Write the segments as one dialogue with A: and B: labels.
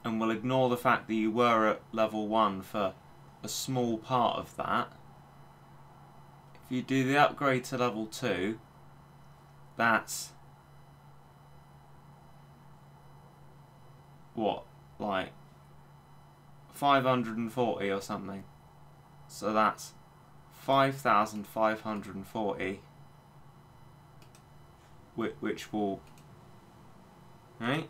A: and we'll ignore the fact that you were at level 1 for a small part of that. If you do the upgrade to level 2, that's what, like 540 or something. So that's 5,540, which will, right,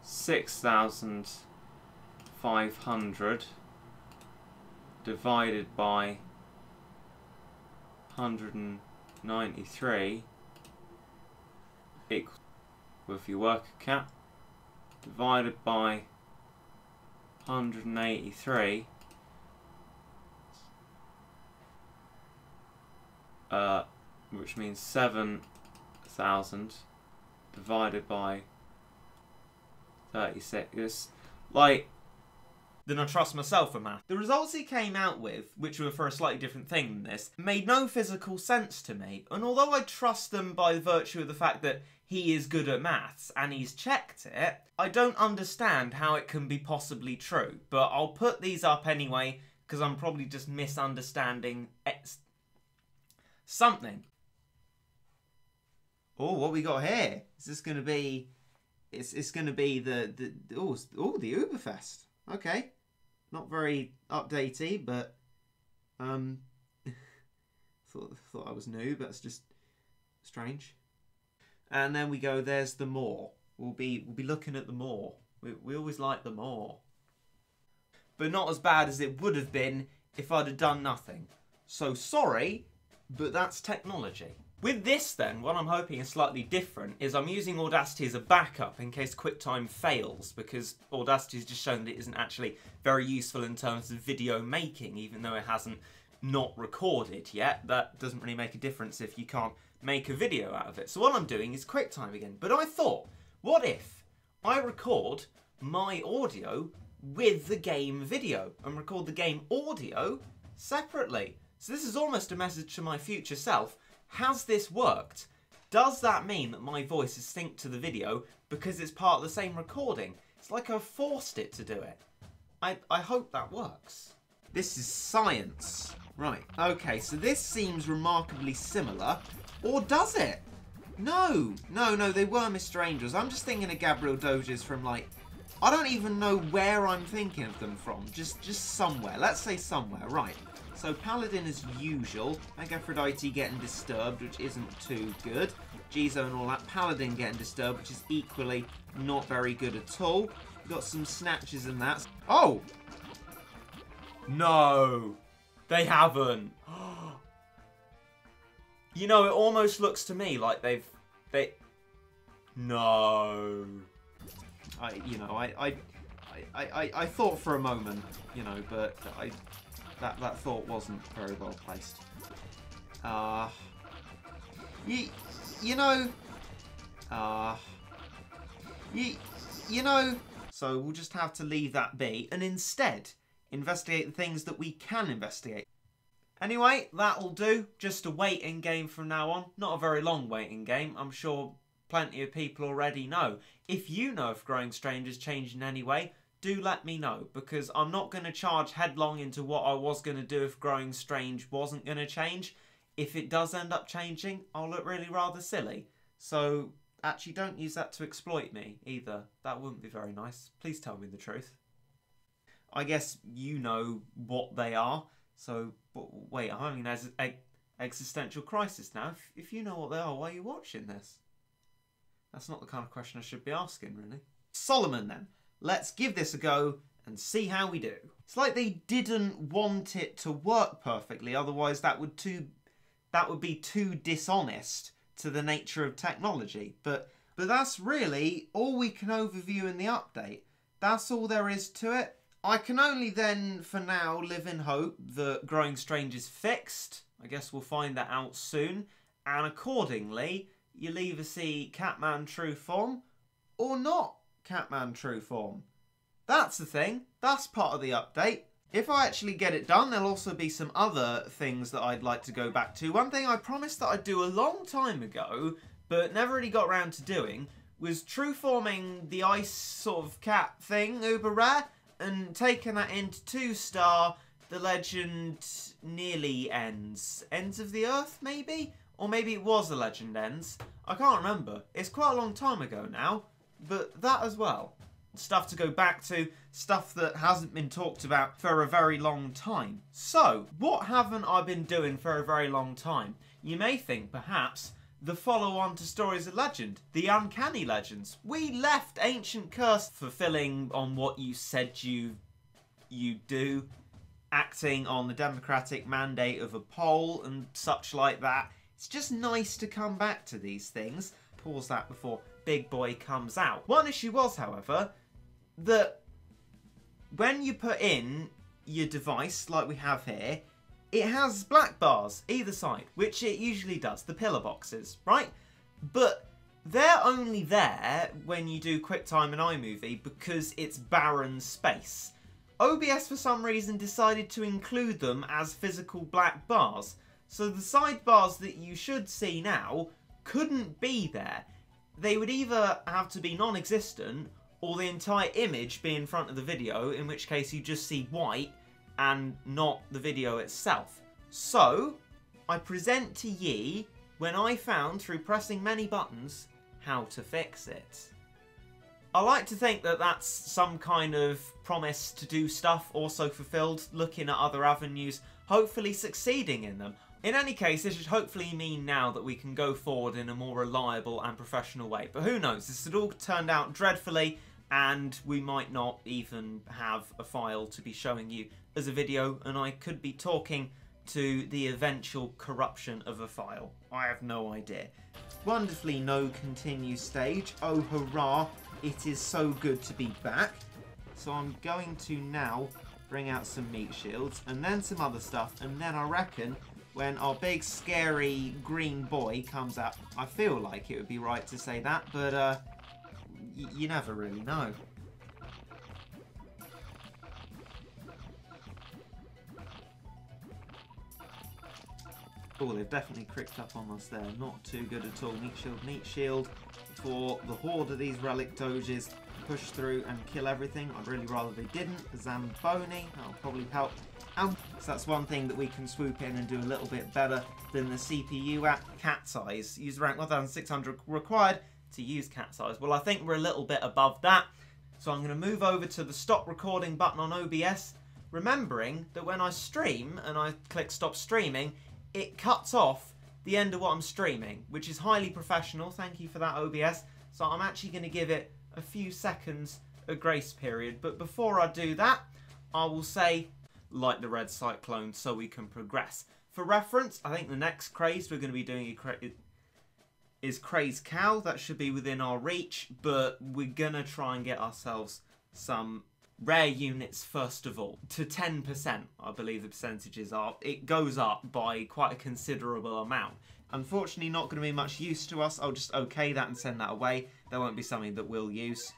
A: 6,500 divided by 193 equals, with your worker cap, divided by 183, which means 7,000 divided by 36. It's like, then I trust myself for math. The results he came out with, which were for a slightly different thing than this, made no physical sense to me. And although I trust them by virtue of the fact that he is good at maths and he's checked it, I don't understand how it can be possibly true. But I'll put these up anyway, because I'm probably just misunderstanding something. Oh, what we got here? Is this going to be... It's going to be the Uberfest. Okay. Not very updatey, but thought I was new, but it's just strange. And then we go, there's the more. We'll be looking at the more. We always like the more. But not as bad as it would have been if I'd have done nothing. So sorry, but that's technology. With this then, what I'm hoping is slightly different is I'm using Audacity as a backup in case QuickTime fails, because Audacity has just shown that it isn't actually very useful in terms of video making, even though it hasn't not recorded yet. That doesn't really make a difference if you can't make a video out of it. So what I'm doing is QuickTime again. But I thought, what if I record my audio with the game video and record the game audio separately? So this is almost a message to my future self. Has this worked? Does that mean that my voice is synced to the video because it's part of the same recording? It's like I've forced it to do it. I hope that works. This is science. Right, okay, so this seems remarkably similar. Or does it? No, they were Mr. Angels. I'm just thinking of Gabriel Doges from, like, I don't even know where I'm thinking of them from. Just somewhere. Let's say somewhere, right. So Paladin as usual, Aphrodite getting disturbed, which isn't too good. Jizo and all that. Paladin getting disturbed, which is equally not very good at all. Got some snatches in that. Oh! No! They haven't. You know, it almost looks to me like No. I thought for a moment, you know, but that thought wasn't very well placed. So we'll just have to leave that be and instead investigate the things that we can investigate. Anyway, that'll do. Just a waiting game from now on. Not a very long waiting game. I'm sure plenty of people already know. If you know if Growing Strange has changed in any way, do let me know, because I'm not going to charge headlong into what I was going to do if Growing Strange wasn't going to change. If it does end up changing, I'll look really rather silly. So actually don't use that to exploit me either. That wouldn't be very nice. Please tell me the truth. I guess you know what they are. So, wait, I'm having an existential crisis now. If you know what they are, why are you watching this? That's not the kind of question I should be asking, really. Solomon, then. Let's give this a go and see how we do. It's like they didn't want it to work perfectly, otherwise that would be too dishonest to the nature of technology. But that's really all we can overview in the update. That's all there is to it. I can only then, for now, live in hope that Growing Strange is fixed. I guess we'll find that out soon. And accordingly, you'll either see Catman true form or not Catman true form. That's the thing. That's part of the update. If I actually get it done, there'll also be some other things that I'd like to go back to. One thing I promised that I'd do a long time ago, but never really got around to doing, was true forming the ice sort of cat thing, uber rare, and taking that into 2-star, the legend nearly ends. Ends of the Earth, maybe? Or maybe it was the legend ends. I can't remember. It's quite a long time ago now, but that as well. Stuff to go back to, stuff that hasn't been talked about for a very long time. So, what haven't I been doing for a very long time? You may think, perhaps, the follow-on to Stories of Legend, the Uncanny Legends. We left Ancient Curse fulfilling on what you said you do, acting on the democratic mandate of a poll and such like that. It's just nice to come back to these things. Pause that before Big Boy comes out. One issue was, however, that when you put in your device, like we have here, it has black bars either side, which it usually does, the pillar boxes, right? But they're only there when you do QuickTime and iMovie because it's barren space. OBS for some reason decided to include them as physical black bars. So the sidebars that you should see now couldn't be there. They would either have to be non-existent or the entire image be in front of the video, in which case you just see white and not the video itself. So, I present to ye when I found, through pressing many buttons, how to fix it. I like to think that that's some kind of promise to do stuff also fulfilled, looking at other avenues, hopefully succeeding in them. In any case, this should hopefully mean now that we can go forward in a more reliable and professional way. But who knows, this had all turned out dreadfully, and we might not even have a file to be showing you as a video, and I could be talking to the eventual corruption of a file. I have no idea. Wonderfully no continue stage. Oh hurrah, it is so good to be back. So I'm going to now bring out some meat shields, and then some other stuff, and then I reckon when our big scary green boy comes out, I feel like it would be right to say that, but you never really know. Oh, they've definitely cricked up on us there. Not too good at all. Meat shield for the horde of these relic doges. Push through and kill everything. I'd really rather they didn't. Zamboni, that'll probably help. So that's one thing that we can swoop in and do a little bit better than the CPU at. Cat's eyes. User rank 1600 required to use cat's eyes. Well, I think we're a little bit above that. So I'm going to move over to the stop recording button on OBS, remembering that when I stream and I click stop streaming, it cuts off the end of what I'm streaming, which is highly professional. Thank you for that, OBS. So I'm actually going to give it a few seconds a grace period. But before I do that, I will say, like the red cyclone so we can progress. For reference, I think the next craze we're going to be doing is Craze Cow. That should be within our reach, but we're going to try and get ourselves some rare units first of all. To 10%, I believe the percentages are. It goes up by quite a considerable amount. Unfortunately, not going to be much use to us. I'll just okay that and send that away. That won't be something that we'll use.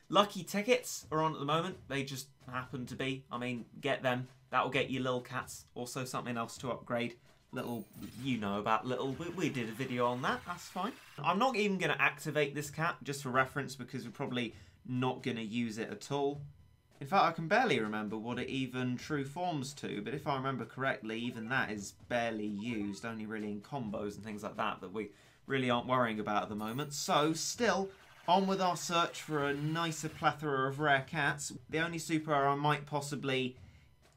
A: Lucky tickets are on at the moment. They just happen to be. I mean, get them. That'll get you little cats. Also something else to upgrade. Little, you know about little. We did a video on that. That's fine. I'm not even going to activate this cat, just for reference, because we're probably not going to use it at all. In fact, I can barely remember what it even true forms to, but if I remember correctly, even that is barely used, only really in combos and things like that we really aren't worrying about at the moment. So, still, on with our search for a nicer plethora of rare cats. The only super rare I might possibly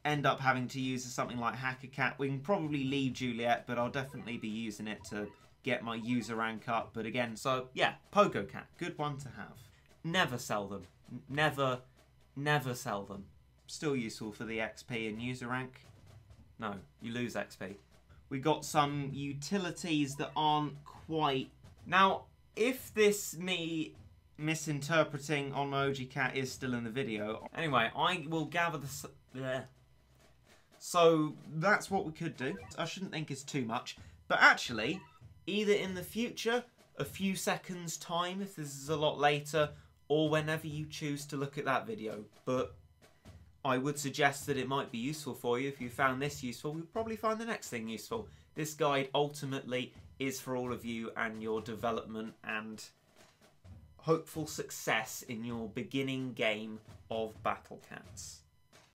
A: end up having to use is something like Hacker Cat. We can probably leave Juliet, but I'll definitely be using it to get my user rank up. But again, so yeah, Pogo Cat, good one to have. Never sell them. Never sell them. Still useful for the XP and user rank. No, you lose XP. We got some utilities that aren't quite... Now, if this me misinterpreting on Emoji Cat is still in the video... Anyway, I will gather the... So, that's what we could do. I shouldn't think it's too much. But actually, either in the future, a few seconds time, if this is a lot later, or whenever you choose to look at that video. But I would suggest that it might be useful for you. If you found this useful, you'll probably find the next thing useful. This guide ultimately is for all of you and your development and hopeful success in your beginning game of Battle Cats.